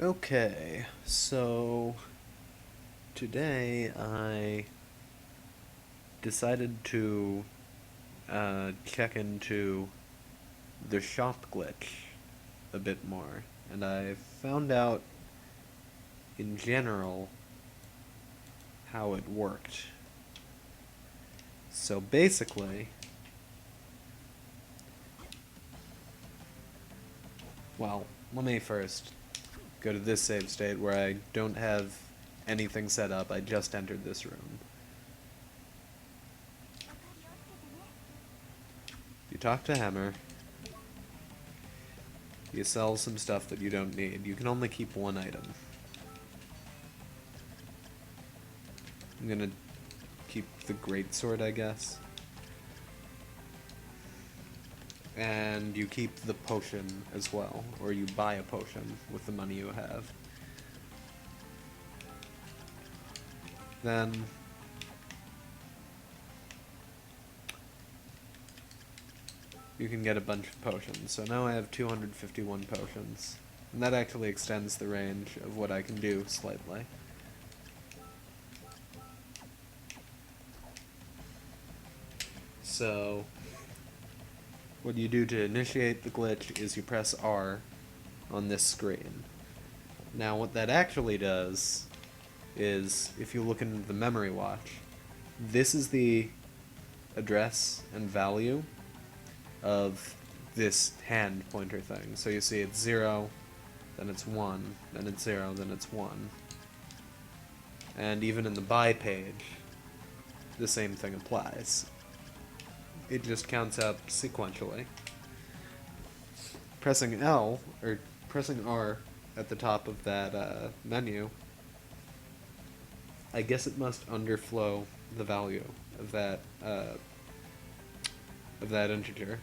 Okay, so today I decided to check into the shop glitch a bit more, and I found out in general how it worked. So basically, well, let me first go to this save state where I don't have anything set up, I just entered this room. You talk to Hammer, you sell some stuff that you don't need. You can only keep one item. I'm gonna keep the greatsword, I guess. And you keep the potion as well, or you buy a potion with the money you have. Then you can get a bunch of potions. So now I have 251 potions. And that actually extends the range of what I can do slightly. So what you do to initiate the glitch is you press R on this screen. Now what that actually does is, if you look into the memory watch, this is the address and value of this hand pointer thing. So you see it's 0, then it's 1, then it's 0, then it's 1. And even in the buy page, the same thing applies. It just counts up sequentially. Pressing L, or pressing R at the top of that menu, I guess it must underflow the value of that integer,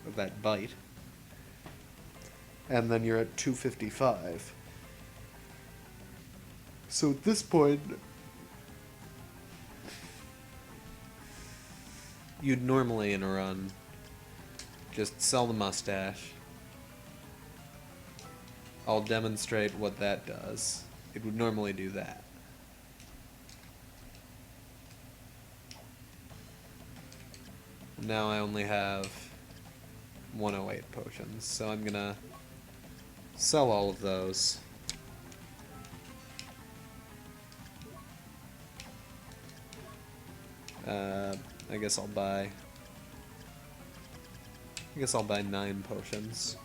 of that byte. And then you're at 255. So at this point, you'd normally in a run just sell the mustache. I'll demonstrate what that does. It would normally do that. Now I only have 108 potions, so I'm gonna sell all of those. I guess I'll buy 9 potions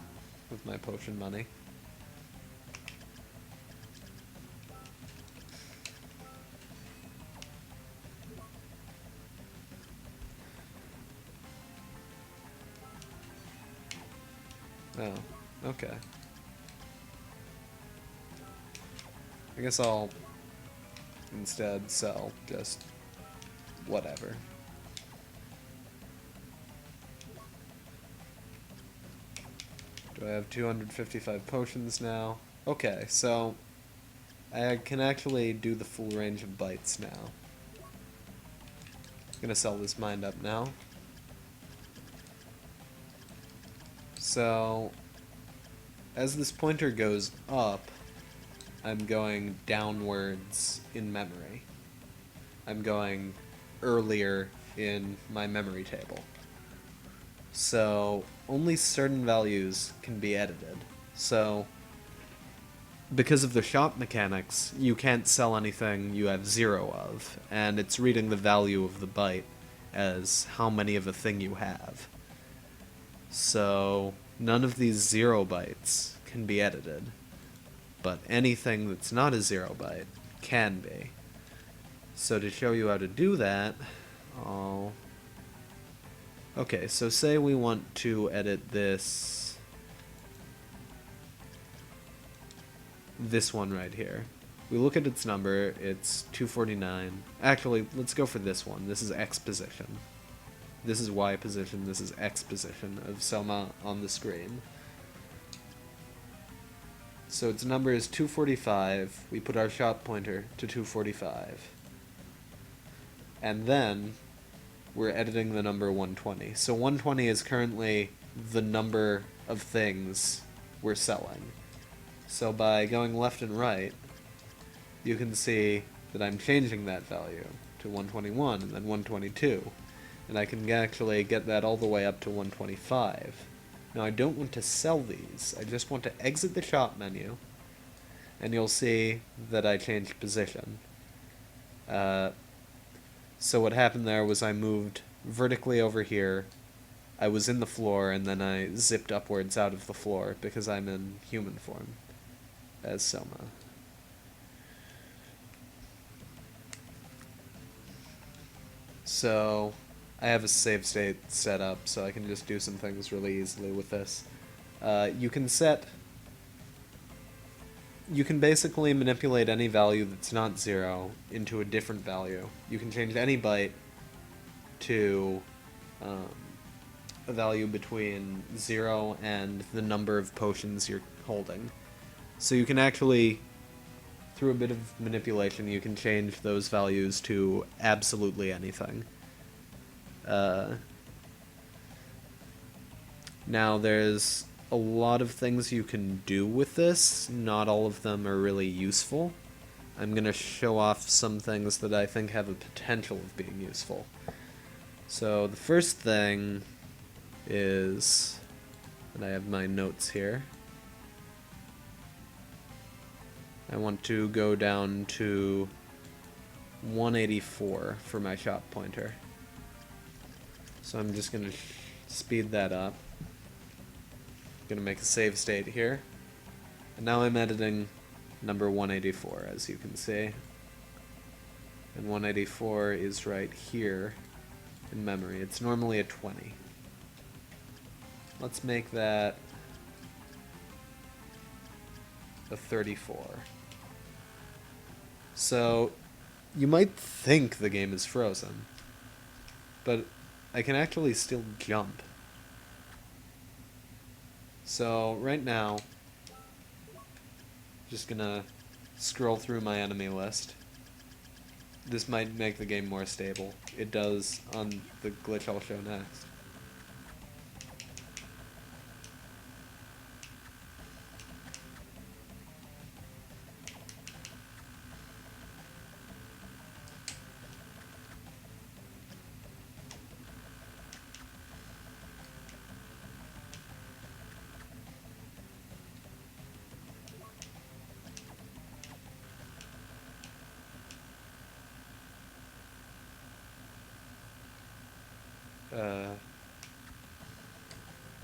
with my potion money. Oh, okay. I guess I'll instead sell just whatever. Do I have 255 potions now? Okay, so I can actually do the full range of bytes now. I'm gonna sell this mind up now. So, as this pointer goes up, I'm going downwards in memory. I'm going earlier in my memory table. So, only certain values can be edited. So, because of the shop mechanics, you can't sell anything you have 0 of, and it's reading the value of the byte as how many of a thing you have. So, none of these 0 bytes can be edited, but anything that's not a 0 byte can be. So to show you how to do that, I'll... Okay, so say we want to edit this one right here. We look at its number, it's 249. Actually, let's go for this one. This is X position. This is Y position, this is X position of Selma on the screen. So its number is 245. We put our shop pointer to 245. And then we're editing the number 120. So 120 is currently the number of things we're selling. So by going left and right, you can see that I'm changing that value to 121 and then 122. And I can actually get that all the way up to 125. Now I don't want to sell these, I just want to exit the shop menu, and you'll see that I changed position. So what happened there was I moved vertically over here, I was in the floor, and then I zipped upwards out of the floor because I'm in human form as Soma. So I have a save state set up, so I can just do some things really easily with this. You can basically manipulate any value that's not 0 into a different value. You can change any byte to a value between 0 and the number of potions you're holding. So you can actually, through a bit of manipulation, you can change those values to absolutely anything. Now there's a lot of things you can do with this. Not all of them are really useful. I'm going to show off some things that I think have a potential of being useful. So the first thing is, and I have my notes here, I want to go down to 184 for my shop pointer. So I'm just going to speed that up. Going to make a save state here. And now I'm editing number 184, as you can see. And 184 is right here in memory. It's normally a 20. Let's make that a 34. So you might think the game is frozen, but I can actually still jump. So right now, just gonna scroll through my enemy list. This might make the game more stable. It does on the glitch I'll show next.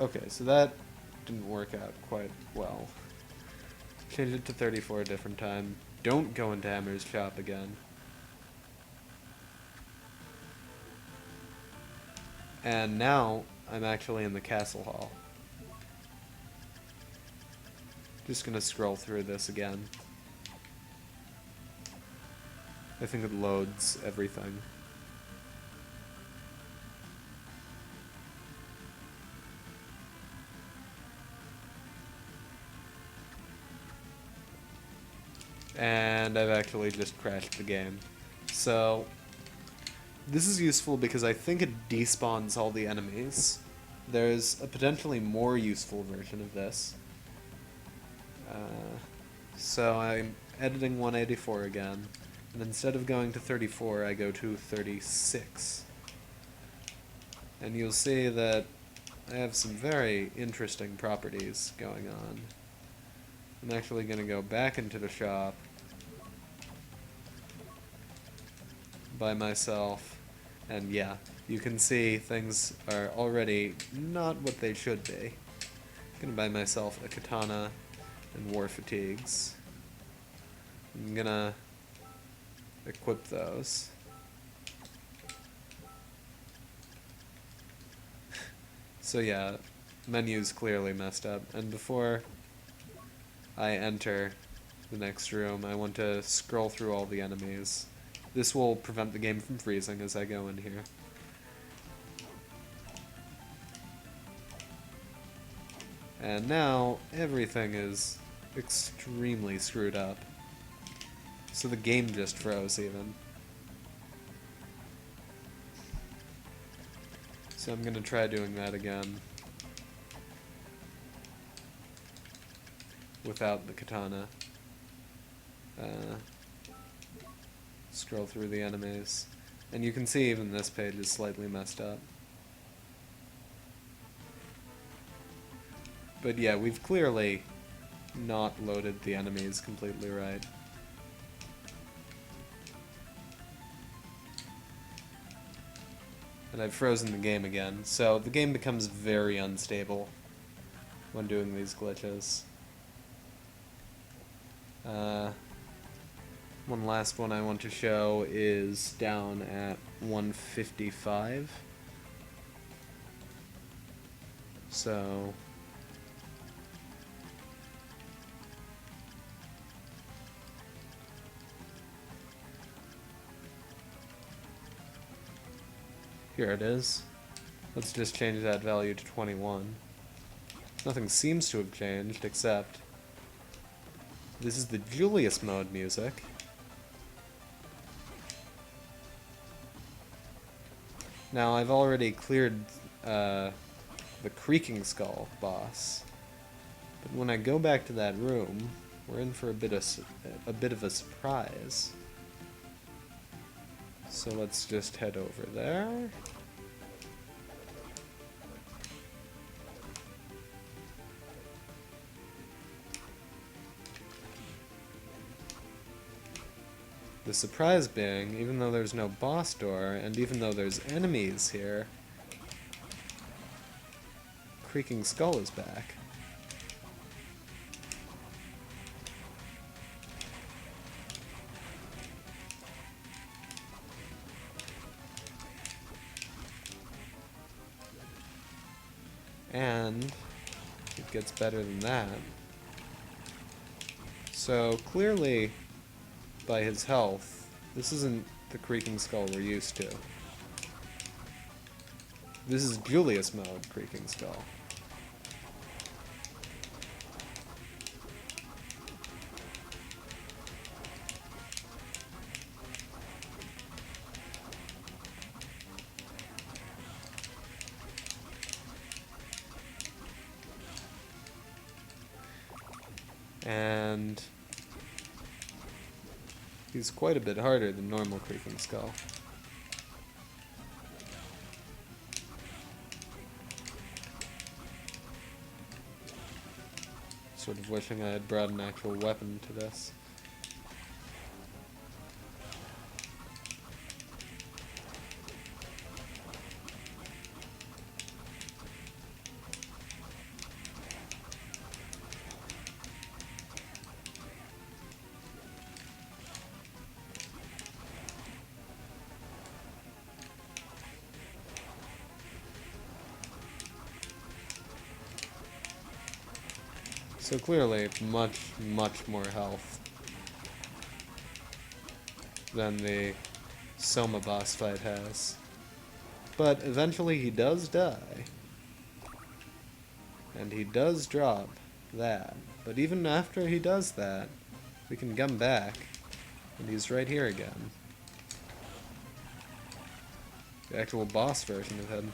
Okay, so that didn't work out quite well. Change it to 34 a different time. Don't go into Hammer's shop again. And now I'm actually in the castle hall. Just gonna scroll through this again. I think it loads everything. And I've actually just crashed the game. So this is useful because I think it despawns all the enemies. There's a potentially more useful version of this. So I'm editing 184 again, and instead of going to 34, I go to 36. And you'll see that I have some very interesting properties going on. I'm actually going to go back into the shop by myself, and yeah, you can see things are already not what they should be. I'm going to buy myself a katana and war fatigues. I'm going to equip those. So yeah, menu's clearly messed up, and before I enter the next room, I want to scroll through all the enemies. This will prevent the game from freezing as I go in here. And now, everything is extremely screwed up. So the game just froze even. So I'm gonna try doing that again. without the katana. Scroll through the enemies. And you can see even this page is slightly messed up. But yeah, we've clearly not loaded the enemies completely right. And I've frozen the game again, so the game becomes very unstable when doing these glitches. One last one I want to show is down at 155. So here it is. Let's just change that value to 21. Nothing seems to have changed, except this is the Julius mode music. Now, I've already cleared the Creaking Skull boss, but when I go back to that room, we're in for a bit of a surprise. So let's just head over there. The surprise being, even though there's no boss door, and even though there's enemies here, Creaking Skull is back. And it gets better than that. So clearly, by his health, this isn't the Creaking Skull we're used to. This is Julius mode Creaking Skull. And he's quite a bit harder than normal Creaking Skull. Sort of wishing I had brought an actual weapon to this. So clearly, much, much more health than the Soma boss fight has. But eventually he does die. And he does drop that. But even after he does that, we can come back, and he's right here again. The actual boss version of him.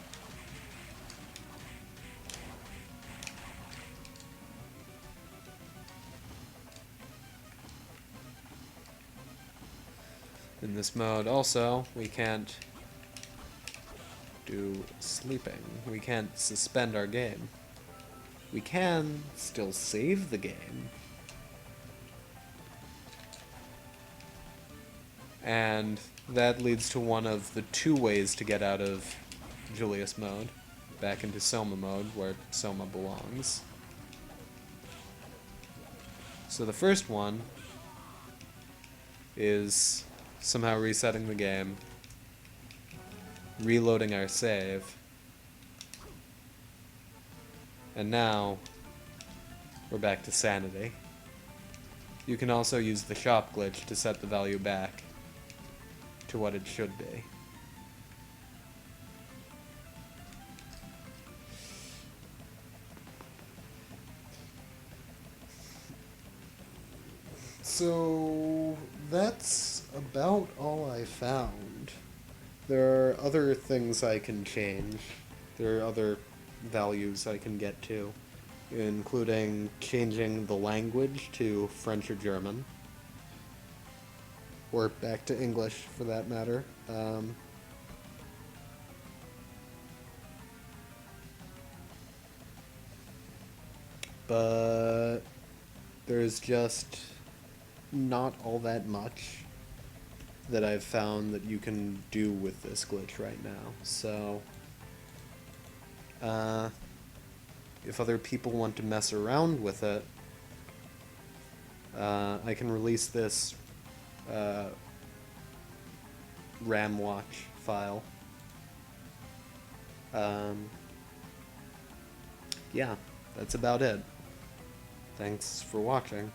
In this mode also, we can't do sleeping. We can't suspend our game. We can still save the game. And that leads to one of the two ways to get out of Julius mode, back into Soma mode, where Soma belongs. So the first one is somehow resetting the game, reloading our save, and now we're back to sanity. You can also use the shop glitch to set the value back to what it should be. So that's about all I found. There are other things I can change. There are other values I can get to. including changing the language to French or German, or back to English for that matter. But there's just not all that much that I've found that you can do with this glitch right now. So, if other people want to mess around with it, I can release this RAM watch file. Yeah, that's about it. Thanks for watching.